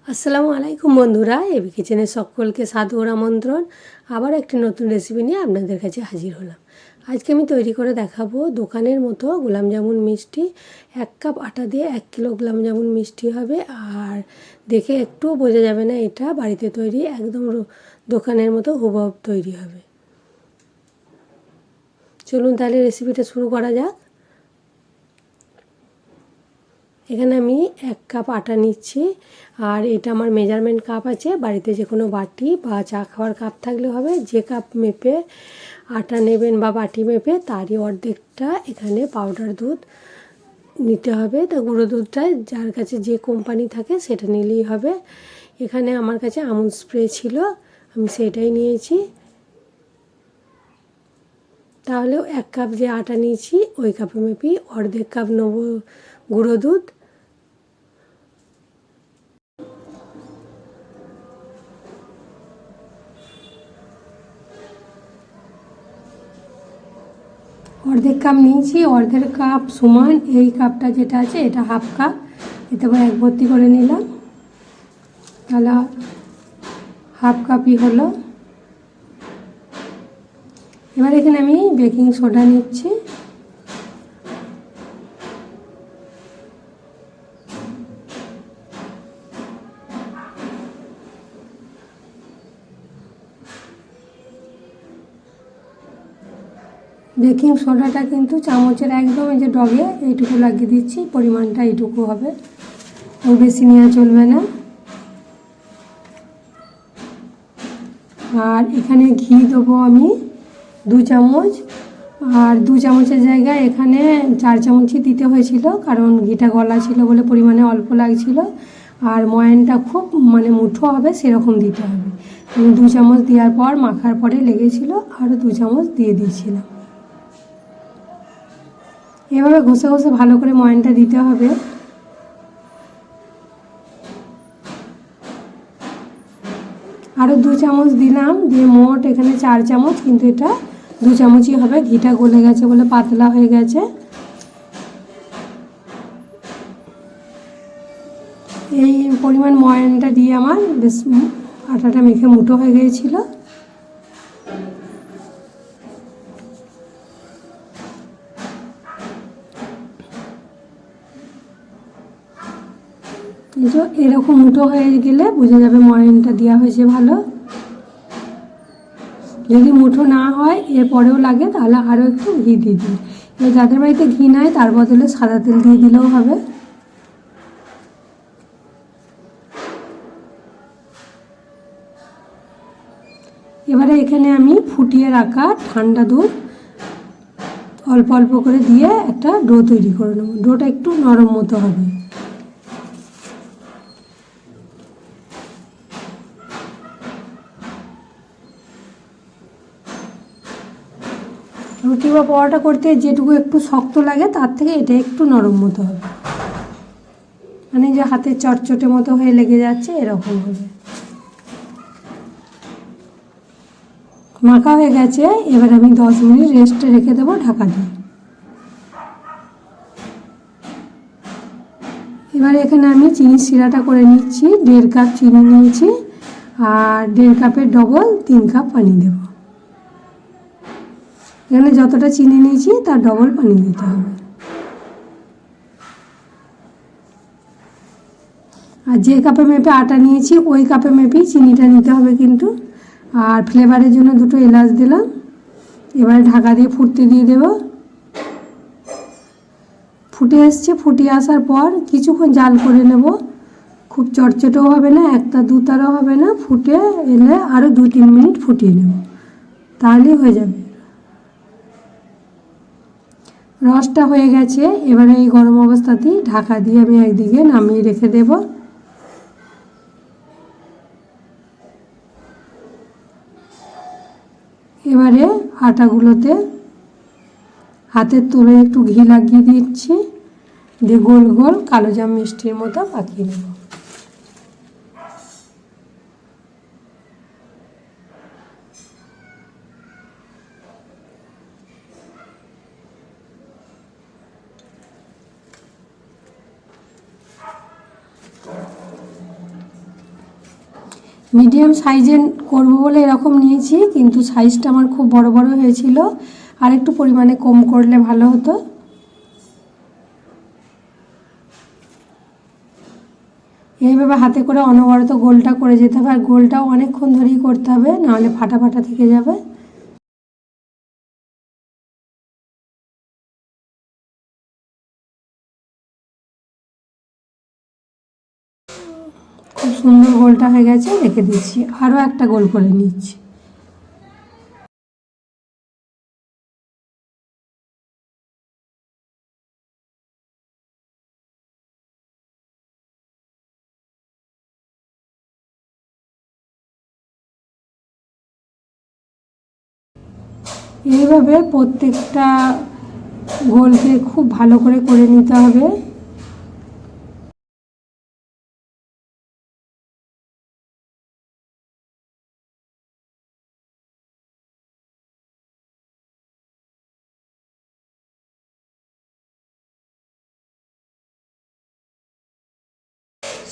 আসসালামু আলাইকুম বন্ধুরা, এবি কিচেনের সকলকে সাদর আমন্ত্রণ। আবার একটি নতুন রেসিপি নিয়ে আপনাদের কাছে হাজির হলাম। আজকে আমি তৈরি করে দেখাবো দোকানের মতো গোলাপ জামুন মিষ্টি। 1 কাপ আটা দিয়ে 1 কিলো গোলাপ জামুন মিষ্টি হবে। আর দেখে একটুও বোঝা যাবে না এটা বাড়িতে তৈরি, একদম দোকানের মতো হুবহু তৈরি হবে। চলুন তাহলে রেসিপিটা শুরু করা যাক। এখানে আমি 1 কাপ আটা নিচ্ছি, আর এটা আমার মেজারমেন্ট কাপ আছে। বাড়িতে যে কোনো বাটি বা চা খাওয়ার কাপ থাকলে হবে। যে কাপ মেপে আটা নেবেন বা বাটি মেপে তারই অর্ধেকটা এখানে পাউডার দুধ নিতে হবে। তো গুঁড়ো দুধটা যার কাছে যে কোম্পানি থাকে সেটা নিলেই হবে। এখানে আমার কাছে আমুল স্প্রে ছিল, আমি সেটাই নিয়েছি। তাহলে 1 কাপ যে আটা নিয়েছি ওই কাপে মেপে অর্ধেক কাপ নেব গুঁড়ো দুধ। অর্ধেক কাপ নিয়েছি, অর্ধেক কাপ সমান এই কাপটা যেটা আছে এটা হাফ কাপ, এতে করে 1 ভর্তি করে নিলাম, তাহলে হাফ কাপই হলো। এবার এখানে আমি বেকিং সোডা নিচ্ছি। বেকিং সোডাটা কিন্তু চামচের একদম এই যে ডগে এইটুকু লাগিয়ে দিচ্ছি, পরিমাণটা এইটুকু হবে, ওর বেশি নেওয়া চলবে না। আর এখানে ঘি দেবো আমি 2 চামচ, আর 2 চামচের জায়গায় এখানে 4 চামচই দিতে হয়েছিল, কারণ ঘিটা গলা ছিল বলে পরিমাণে অল্প লাগছিল। আর ময়ানটা খুব মুঠো হবে সেরকম দিতে হবে। আমি 2 চামচ দেওয়ার পর মাখার পরে লেগেছিল, আরও 2 চামচ দিয়ে দিয়েছিলাম। এভাবে ঘষে ঘষে ভালো করে ময়ানটা দিতে হবে। আরও 2 চামচ দিলাম, দিয়ে মোট এখানে 4 চামচ, কিন্তু এটা 2 চামচই হবে। ঘিটা গলে গেছে বলে পাতলা হয়ে গেছে। এই পরিমাণ ময়ানটা দিয়ে আমার বেশ আটাটা মেখে মুঠো হয়ে গিয়েছিল। এরকম মুঠো হয়ে গেলে বোঝা যাবে ময়ানটা দেওয়া হয়েছে ভালো। যদি মুঠো না হয় এরপরেও লাগে তাহলে আরও একটু ঘি দিয়ে দিন। এবার যাদের বাড়িতে ঘি নাই তার বদলে সাদা তেল দিয়ে দিলেও হবে। এবারে এখানে আমি ফুটিয়ে রাখা ঠান্ডা দুধ অল্প অল্প করে দিয়ে একটা ডো তৈরি করে নেব। ডোটা একটু নরম মতো হবে। রুটি বা পরোটা করতে যেটুকু একটু শক্ত লাগে তার থেকে এটা একটু নরম মতো হবে, যে হাতে চটচটে মতো হয়ে লেগে যাচ্ছে এরকম হবে। মাখা হয়ে গেছে, এবার আমি 10 মিনিট রেস্টে রেখে দেবো ঢাকা দিয়ে। এবার এখানে আমি চিনির শিরাটা করে নিচ্ছি। 1.5 কাপ চিনি নিয়েছি, আর 1.5 কাপের ডবল 3 কাপ পানি দেব। এখানে যতটা চিনি নিয়েছি তার ডবল পানি দিতে হবে। আর যে কাপে মেপে আটা নিয়েছি ওই কাপে মেপেই চিনিটা নিতে হবে কিন্তু। আর ফ্লেভারের জন্য 2টো এলাচ দিলাম। এবারে ঢাকা দিয়ে ফুটতে দিয়ে দেব। ফুটে এসছে, ফুটিয়ে আসার পর কিছুক্ষণ জাল করে নেব। খুব চটচটেও হবে না, একটা দুতারও হবে না। ফুটে এলে আরও 2-3 মিনিট ফুটিয়ে নেব, তাহলেই হয়ে যাবে। রসটা হয়ে গেছে। এবারে এই গরম অবস্থাতেই ঢাকা দিয়ে আমি একদিকে নামিয়ে রেখে দেব। এবারে আটাগুলোতে হাতের তুলে একটু ঘি লাগিয়ে দিচ্ছি, দিয়ে গোল গোল কালোজাম মিষ্টির মতো পাকিয়ে নেব। মিডিয়াম সাইজের করবো বলে এরকম নিয়েছি, কিন্তু সাইজটা আমার খুব বড় বড় হয়েছিল, আর একটু পরিমাণে কম করলে ভালো হতো। এইভাবে হাতে করে অনবরত গোলটা করে যেতে হবে, আর গোলটাও অনেকক্ষণ ধরেই করতে হবে, নাহলে ফাটা ফাটা থেকে যাবে। খুব সুন্দর গোলটা হয়ে গেছে, রেখে দিচ্ছি। আরও একটা গোল করে নিচ্ছি। এইভাবে প্রত্যেকটা গোলকে খুব ভালো করে নিতে হবে।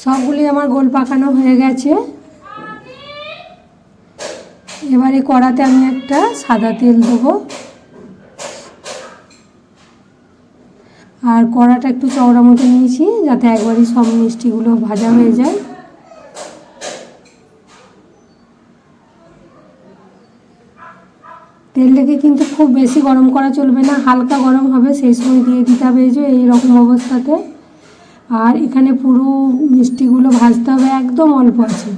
সবগুলি আমার গোল পাকানো হয়ে গেছে। এবারে কড়াতে আমি একটা সাদা তেল দেবো, আর কড়াটা একটু চওড়া মতো নিয়েছি, যাতে একবারই সব মিষ্টিগুলো ভাজা হয়ে যায়। তেলটাকে কিন্তু খুব বেশি গরম করা চলবে না, হালকা গরম হবে, সেই সময় দিয়ে দিতে হবে এই যে এইরকম অবস্থাতে। আর এখানে পুরো মিষ্টিগুলো ভাজতে হবে, একদম অল্প আছে,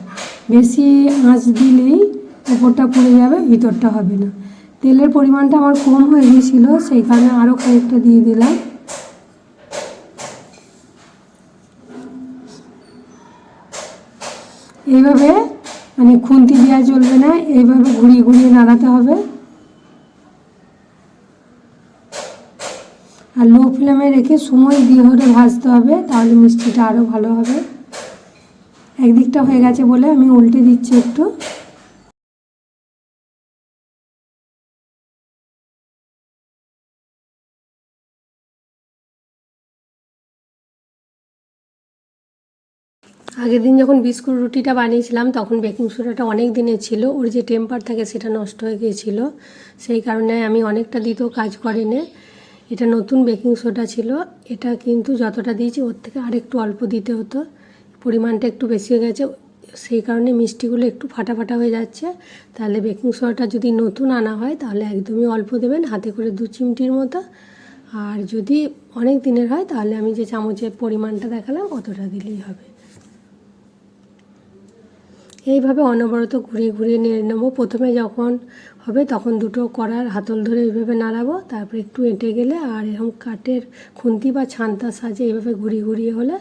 বেশি আঁচ দিলেই উপরটা পুড়ে যাবে, ভিতরটা হবে না। তেলের পরিমাণটা আমার কম হয়ে গিয়েছিল, সেই কারণে আরও খানিকটা দিয়ে দিলাম। এইভাবে মানে খুন্তি দেওয়া চলবে না, এইভাবে ঘুরিয়ে ঘুরিয়ে নাড়াতে হবে। আর লো ফ্লেমে রেখে সময় দিয়ে ধরে ভাজতে হবে, তাহলে মিষ্টিটা আরও ভালো হবে। একদিকটা হয়ে গেছে বলে আমি উল্টে দিচ্ছি একটু। আগের দিন যখন বিস্কুট রুটিটা বানিয়েছিলাম তখন বেকিং সোডাটা অনেক দিনের ছিল, ওর যে টেম্পার থাকে সেটা নষ্ট হয়ে গিয়েছিল, সেই কারণে আমি অনেকটা দিতেও কাজ করিনি। এটা নতুন বেকিং সোডা ছিল, এটা কিন্তু যতটা দিয়েছি ওর থেকে আরেকটু অল্প দিতে হতো, পরিমাণটা একটু বেশি হয়ে গেছে, সেই কারণে মিষ্টিগুলো একটু ফাটা ফাটা হয়ে যাচ্ছে। তাহলে বেকিং সোডাটা যদি নতুন আনা হয় তাহলে একদমই অল্প দেবেন, হাতে করে 2 চিমটির মতো। আর যদি অনেক দিনের হয় তাহলে আমি যে চামচের পরিমাণটা দেখালাম অতটা দিলেই হবে। এইভাবে অনবরত ঘুরিয়ে ঘুরিয়ে নেড়ে নেবো। প্রথমে যখন হবে তখন দুটো কড়ার হাতল ধরে এইভাবে নাড়াবো, তারপরে একটু এঁটে গেলে আর এরকম কাঠের খুন্তি বা ছান্তার সাহায্যে এইভাবে ঘুরিয়ে ঘুরিয়ে হলে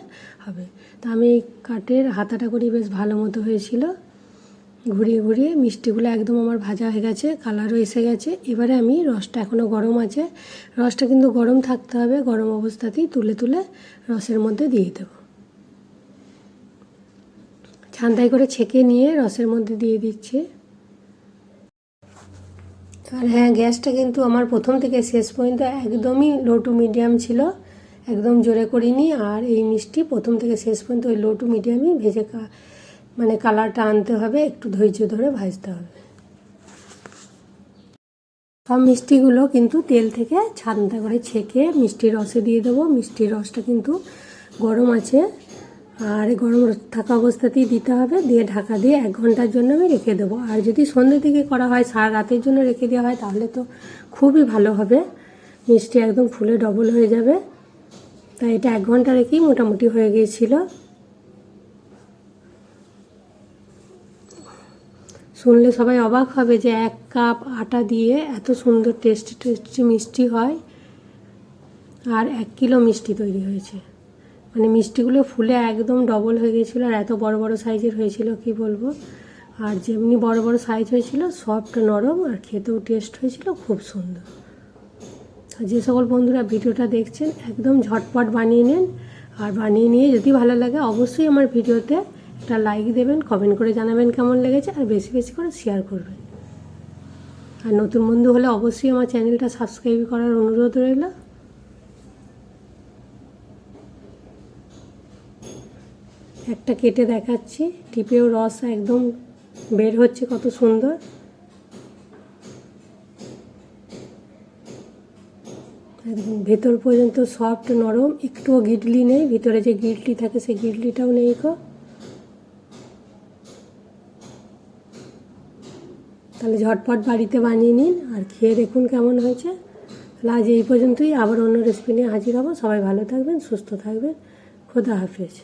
হবে। তা আমি কাঠের হাতাটা করি, বেশ ভালো মতো হয়েছিল। ঘুরিয়ে ঘুরিয়ে মিষ্টিগুলো একদম আমার ভাজা হয়ে গেছে, কালারও এসে গেছে। এবারে আমি রসটা এখনও গরম আছে, রসটা কিন্তু গরম থাকতে হবে, গরম অবস্থাতেই তুলে তুলে রসের মধ্যে দিয়ে দেবো। ছান্তাই করে ছেঁকে নিয়ে রসের মধ্যে দিয়ে দিচ্ছি। আর হ্যাঁ, গ্যাসটা কিন্তু আমার প্রথম থেকে শেষ পর্যন্ত একদমই লো টু মিডিয়াম ছিল, একদম জোরে করিনি। আর এই মিষ্টি প্রথম থেকে শেষ পর্যন্ত ওই লো টু মিডিয়ামই ভেজে মানে কালারটা আনতে হবে, একটু ধৈর্য ধরে ভাজতে হবে। সব মিষ্টিগুলো কিন্তু তেল থেকে ছান্তা করে ছেঁকে মিষ্টির রসে দিয়ে দেবো। মিষ্টির রসটা কিন্তু গরম আছে, আর গরম থাকা অবস্থাতেই দিতে হবে, দিয়ে ঢাকা দিয়ে 1 ঘন্টার জন্য আমি রেখে দেবো। আর যদি সন্ধ্যের দিকে করা হয়, সারা রাতের জন্য রেখে দেওয়া হয়, তাহলে তো খুবই ভালো হবে, মিষ্টি একদম ফুলে ডবল হয়ে যাবে। তাই এটা 1 ঘন্টা রেখেই মোটামুটি হয়ে গিয়েছিল। শুনলে সবাই অবাক হবে যে 1 কাপ আটা দিয়ে এত সুন্দর টেস্টি মিষ্টি হয়, আর 1 কিলো মিষ্টি তৈরি হয়েছে। মানে মিষ্টিগুলো ফুলে একদম ডবল হয়ে গিয়েছিলো, আর এত বড় বড় সাইজের হয়েছিল কি বলবো। আর যেমনি বড় বড় সাইজ হয়েছিল, সফট নরম, আর খেতেও টেস্ট হয়েছিল খুব সুন্দর। আর যে সকল বন্ধুরা ভিডিওটা দেখছেন একদম ঝটপট বানিয়ে নিন, আর বানিয়ে নিয়ে যদি ভালো লাগে অবশ্যই আমার ভিডিওতে একটা লাইক দেবেন, কমেন্ট করে জানাবেন কেমন লেগেছে, আর বেশি বেশি করে শেয়ার করবেন। আর নতুন বন্ধু হলে অবশ্যই আমার চ্যানেলটা সাবস্ক্রাইব করার অনুরোধ রইল। একটা কেটে দেখাচ্ছি, টিপেও রস একদম বের হচ্ছে কত সুন্দর। একদম ভেতর পর্যন্ত সফট নরম, একটুও গিডলি নেই, ভিতরে যে গিডলি থাকে সেই গিডলিটাও নেই গো। তাহলে ঝটপট বাড়িতে বানিয়ে নিন আর খেয়ে দেখুন কেমন হয়েছে। তাহলে আজ এই পর্যন্তই, আবার অন্য রেসিপি নিয়ে হাজির হব। সবাই ভালো থাকবেন, সুস্থ থাকবেন। খোদা হাফেজ।